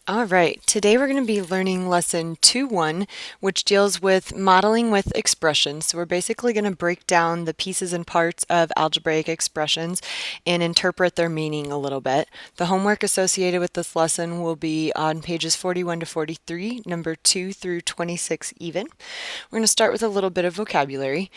All right, today we're going to be learning lesson 2.1, which deals with modeling with expressions. So we're basically going to break down the pieces and parts of algebraic expressions and interpret their meaning a little bit. The homework associated with this lesson will be on pages 41 to 43, number 2 through 26 even. We're going to start with a little bit of vocabulary.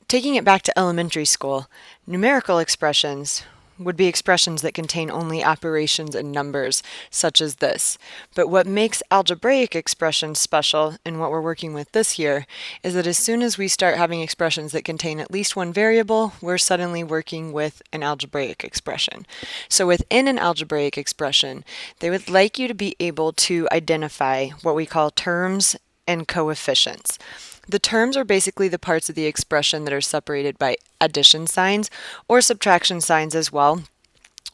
Taking it back to elementary school, numerical expressions would be expressions that contain only operations and numbers, such as this. But what makes algebraic expressions special, and what we're working with this year, is that as soon as we start having expressions that contain at least one variable, we're suddenly working with an algebraic expression. So within an algebraic expression, they would like you to be able to identify what we call terms and coefficients. The terms are basically the parts of the expression that are separated by addition signs or subtraction signs as well.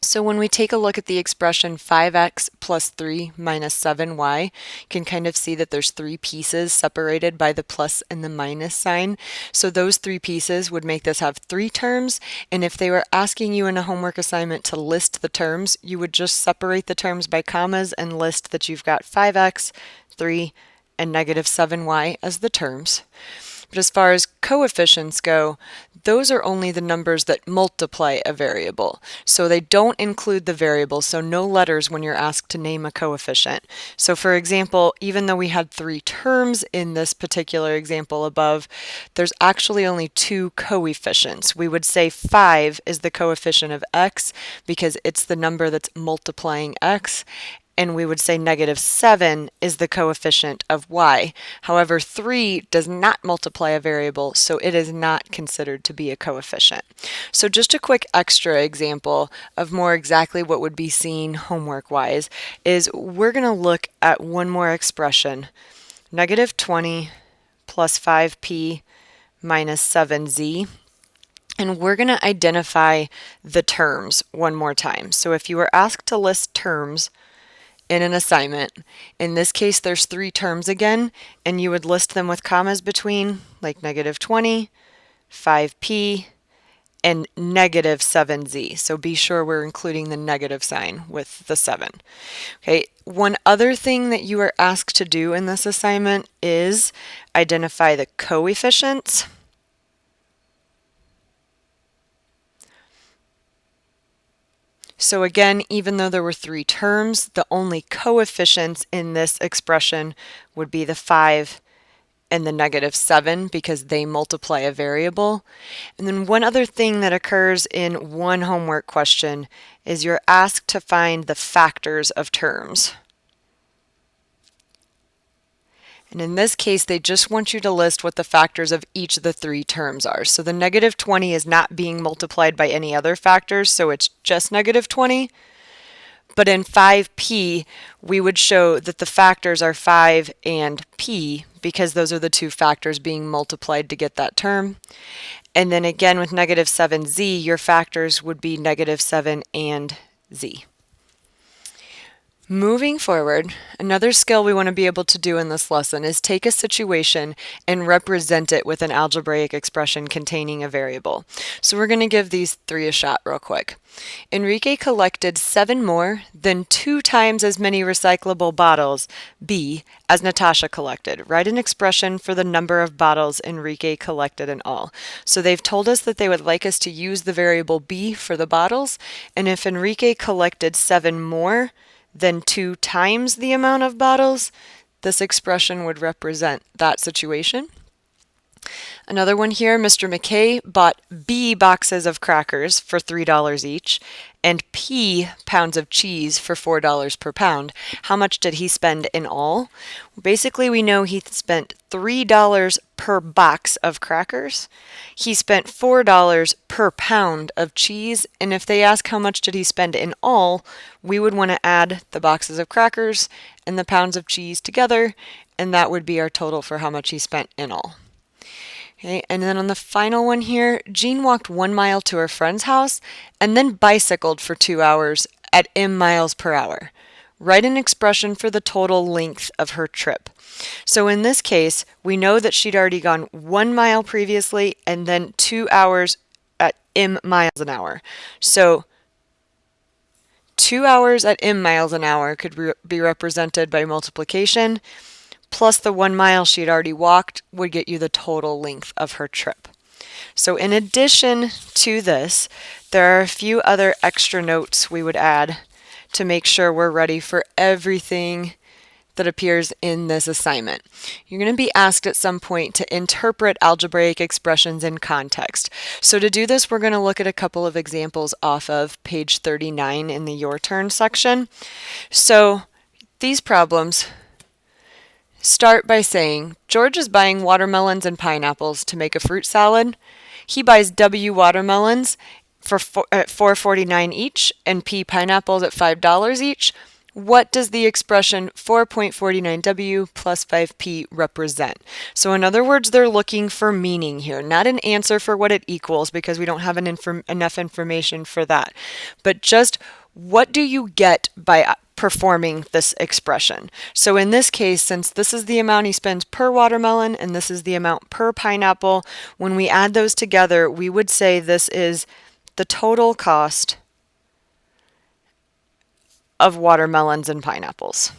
So when we take a look at the expression 5x plus 3 minus 7y, you can kind of see that there's three pieces separated by the plus and the minus sign. So those three pieces would make this have three terms, and if they were asking you in a homework assignment to list the terms, you would just separate the terms by commas and list that you've got 5x, 3, and negative 7y as the terms. But as far as coefficients go, those are only the numbers that multiply a variable. So they don't include the variable, so no letters when you're asked to name a coefficient. So for example, even though we had three terms in this particular example above, there's actually only two coefficients. We would say 5 is the coefficient of x because it's the number that's multiplying x, and we would say negative 7 is the coefficient of y. However, 3 does not multiply a variable, so it is not considered to be a coefficient. So just a quick extra example of more exactly what would be seen homework-wise is we're going to look at one more expression, negative 20 plus 5p minus 7z. And we're going to identify the terms one more time. So if you were asked to list terms in an assignment, in this case there's three terms again, and you would list them with commas between, like negative 20, 5p, and negative 7z. So be sure we're including the negative sign with the 7. Okay, one other thing that you are asked to do in this assignment is identify the coefficients. So again, even though there were three terms, the only coefficients in this expression would be the 5 and the negative 7 because they multiply a variable. And then one other thing that occurs in one homework question is you're asked to find the factors of terms. And in this case, they just want you to list what the factors of each of the three terms are. So the negative 20 is not being multiplied by any other factors, so it's just negative 20. But in 5p, we would show that the factors are 5 and p because those are the two factors being multiplied to get that term. And then again with negative 7z, your factors would be negative 7 and z. Moving forward, another skill we want to be able to do in this lesson is take a situation and represent it with an algebraic expression containing a variable. So we're going to give these three a shot real quick. Enrique collected 7 more than 2 times as many recyclable bottles, B, as Natasha collected. Write an expression for the number of bottles Enrique collected in all. So they've told us that they would like us to use the variable B for the bottles, and if Enrique collected 7 more than 2 times the amount of bottles, this expression would represent that situation. Another one here, Mr. McKay bought B boxes of crackers for $3 each and P pounds of cheese for $4 per pound. How much did he spend in all? Basically, we know he spent $3 per box of crackers. He spent $4 per pound of cheese, and if they ask how much did he spend in all, we would want to add the boxes of crackers and the pounds of cheese together, and that would be our total for how much he spent in all. Okay, and then on the final one here, Jean walked 1 mile to her friend's house and then bicycled for 2 hours at m miles per hour. Write an expression for the total length of her trip. So in this case, we know that she'd already gone 1 mile previously and then 2 hours at m miles an hour. So 2 hours at m miles an hour could be represented by multiplication, plus the 1 mile she had already walked would get you the total length of her trip. So in addition to this, there are a few other extra notes we would add to make sure we're ready for everything that appears in this assignment. You're going to be asked at some point to interpret algebraic expressions in context. So to do this, we're going to look at a couple of examples off of page 39 in the Your Turn section. So these problems start by saying, George is buying watermelons and pineapples to make a fruit salad. He buys W watermelons at $4.49 each and P pineapples at $5 each. What does the expression 4.49W plus 5P represent? So in other words, they're looking for meaning here, not an answer for what it equals because we don't have enough information for that, but just what do you get by performing this expression? So in this case, since this is the amount he spends per watermelon and this is the amount per pineapple, when we add those together, we would say this is the total cost of watermelons and pineapples.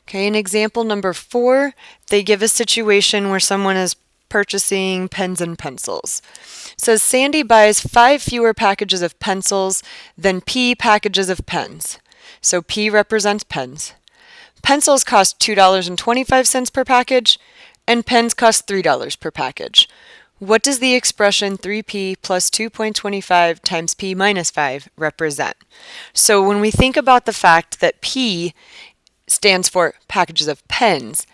Okay, in example number 4, they give a situation where someone is purchasing pens and pencils. It says Sandy buys 5 fewer packages of pencils than P packages of pens. So P represents pens. Pencils cost $2.25 per package, and pens cost $3 per package. What does the expression 3p plus 2.25 times p minus 5 represent? So when we think about the fact that p stands for packages of pens,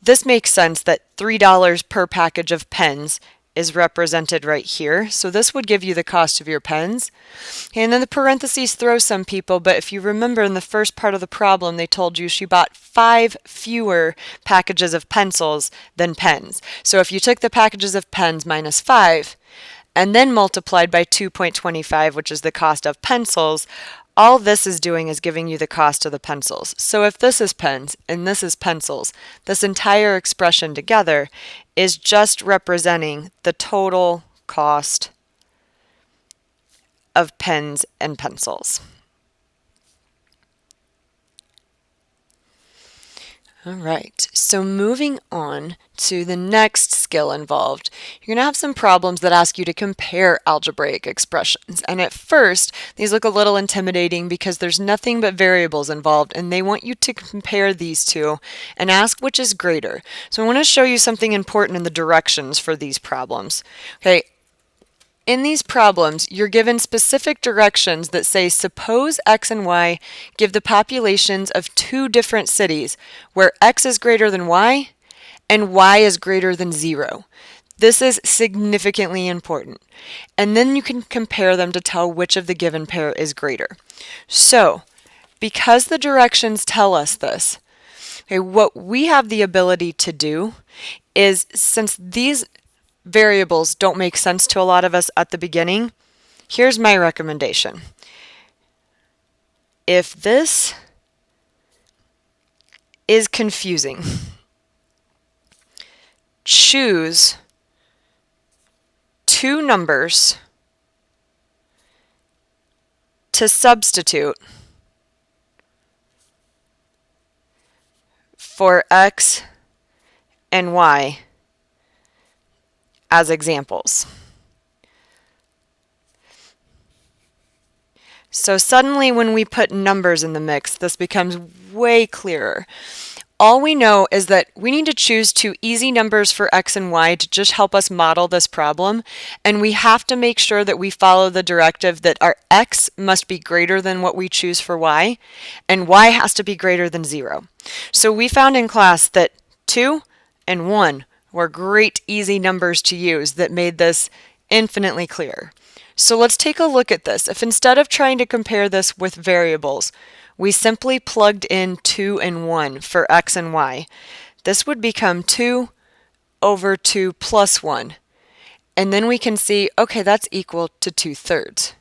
this makes sense that $3 per package of pens is represented right here. So this would give you the cost of your pens. And then the parentheses throw some people, but if you remember in the first part of the problem, they told you she bought 5 fewer packages of pencils than pens. So if you took the packages of pens minus 5 and then multiplied by 2.25, which is the cost of pencils, all this is doing is giving you the cost of the pencils. So if this is pens and this is pencils, this entire expression together is just representing the total cost of pens and pencils. All right, so moving on to the next skill involved, you're going to have some problems that ask you to compare algebraic expressions. And at first, these look a little intimidating because there's nothing but variables involved, and they want you to compare these two and ask which is greater. So I want to show you something important in the directions for these problems. Okay. In these problems, you're given specific directions that say, suppose X and Y give the populations of 2 different cities where X is greater than Y and Y is greater than 0. This is significantly important. And then you can compare them to tell which of the given pair is greater. So, because the directions tell us this, okay, what we have the ability to do is, since these variables don't make sense to a lot of us at the beginning, here's my recommendation. If this is confusing, choose 2 numbers to substitute for X and Y as examples. So suddenly when we put numbers in the mix, this becomes way clearer. All we know is that we need to choose 2 easy numbers for X and Y to just help us model this problem, and we have to make sure that we follow the directive that our X must be greater than what we choose for Y, and Y has to be greater than 0. So we found in class that 2 and 1 were great easy numbers to use that made this infinitely clearer. So let's take a look at this. If instead of trying to compare this with variables, we simply plugged in 2 and 1 for X and Y, this would become 2 over 2 plus 1. And then we can see, okay, that's equal to 2/3.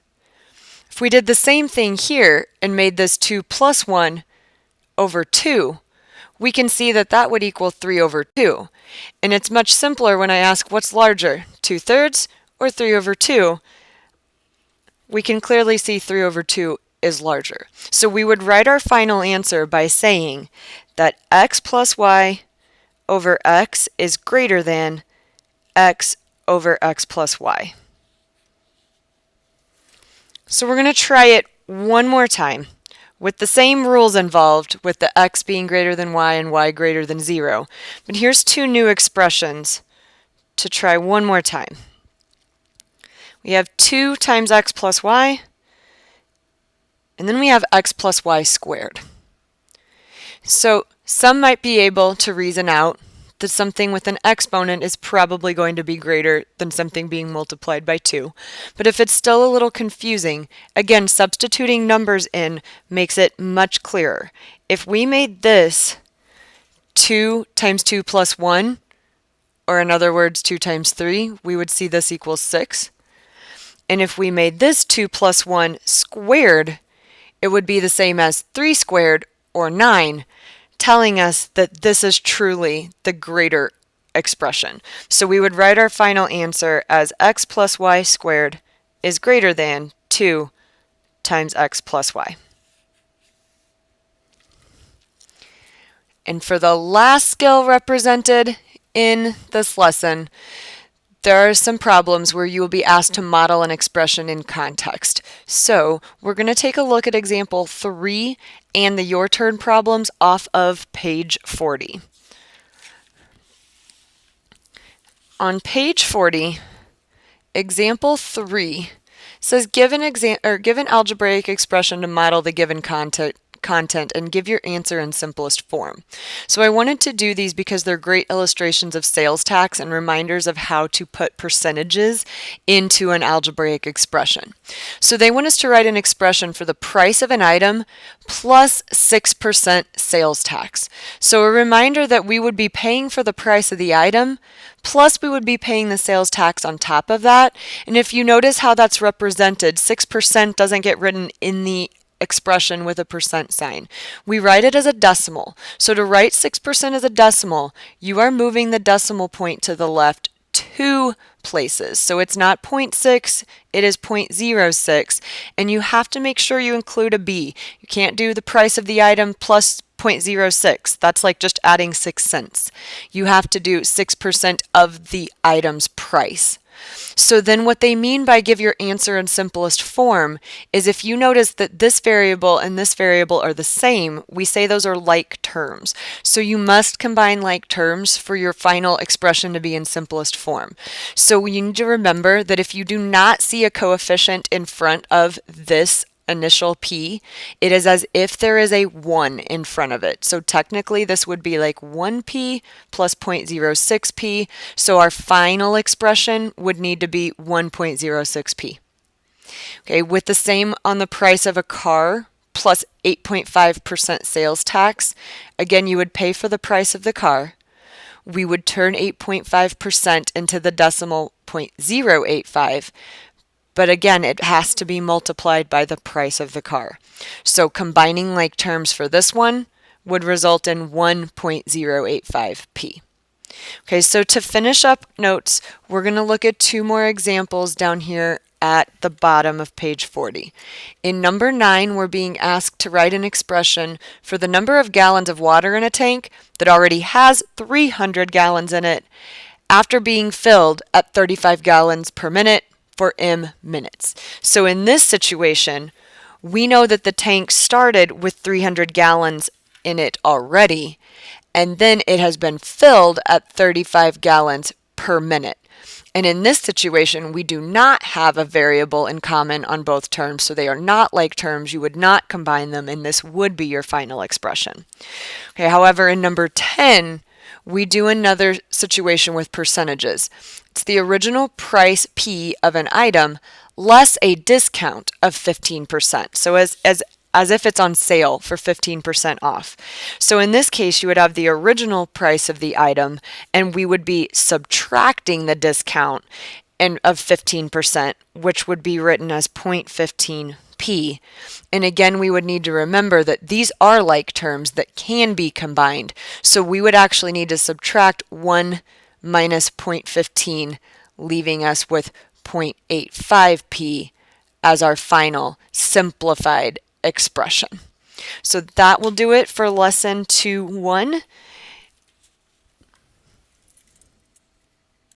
If we did the same thing here and made this 2 plus 1 over 2, we can see that that would equal 3 over 2. And it's much simpler when I ask what's larger, 2/3 or 3 over 2? We can clearly see 3 over 2 is larger. So we would write our final answer by saying that x plus y over x is greater than x over x plus y. So we're going to try it one more time with the same rules involved, with the x being greater than y and y greater than 0. But here's two new expressions to try one more time. We have 2 times x plus y, and then we have x plus y squared. So some might be able to reason out that something with an exponent is probably going to be greater than something being multiplied by 2. But if it's still a little confusing, again, substituting numbers in makes it much clearer. If we made this 2 times 2 plus 1, or in other words, 2 times 3, we would see this equals 6. And if we made this 2 plus 1 squared, it would be the same as 3 squared, or 9, telling us that this is truly the greater expression. So we would write our final answer as x plus y squared is greater than 2 times x plus y. And for the last skill represented in this lesson, there are some problems where you will be asked to model an expression in context. So we're going to take a look at example 3 and the Your Turn problems off of page 40. On page 40, example 3 says give an algebraic expression to model the given content and give your answer in simplest form. So I wanted to do these because they're great illustrations of sales tax and reminders of how to put percentages into an algebraic expression. So they want us to write an expression for the price of an item plus 6% sales tax. So a reminder that we would be paying for the price of the item, plus we would be paying the sales tax on top of that. And if you notice how that's represented, 6% doesn't get written in the expression with a percent sign. We write it as a decimal. So to write 6% as a decimal, you are moving the decimal point to the left 2 places. So it's not 0.6, it is 0.06, and you have to make sure you include a b. You can't do the price of the item plus 0.06. That's like just adding 6 cents. You have to do 6% of the item's price. So then what they mean by give your answer in simplest form is if you notice that this variable and this variable are the same, we say those are like terms. So you must combine like terms for your final expression to be in simplest form. So you need to remember that if you do not see a coefficient in front of this initial p, it is as if there is a 1 in front of it. So technically this would be like 1p plus 0.06p. So our final expression would need to be 1.06p. Okay, with the same on the price of a car plus 8.5% sales tax, again you would pay for the price of the car. We would turn 8.5% into the decimal 0.085. But again, it has to be multiplied by the price of the car. So combining like terms for this one would result in 1.085p. Okay, so to finish up notes, we're going to look at 2 more examples down here at the bottom of page 40. In number 9, we're being asked to write an expression for the number of gallons of water in a tank that already has 300 gallons in it after being filled at 35 gallons per minute for m minutes. So in this situation, we know that the tank started with 300 gallons in it already, and then it has been filled at 35 gallons per minute. And in this situation, we do not have a variable in common on both terms, so they are not like terms. You would not combine them, and this would be your final expression. Okay, however, in number 10, we do another situation with percentages. It's the original price P of an item less a discount of 15%. So as if it's on sale for 15% off. So in this case, you would have the original price of the item, and we would be subtracting the discount of 15%, which would be written as 0.15 p. And again, we would need to remember that these are like terms that can be combined. So we would actually need to subtract 1 minus 0.15, leaving us with 0.85p as our final simplified expression. So that will do it for lesson 2-1.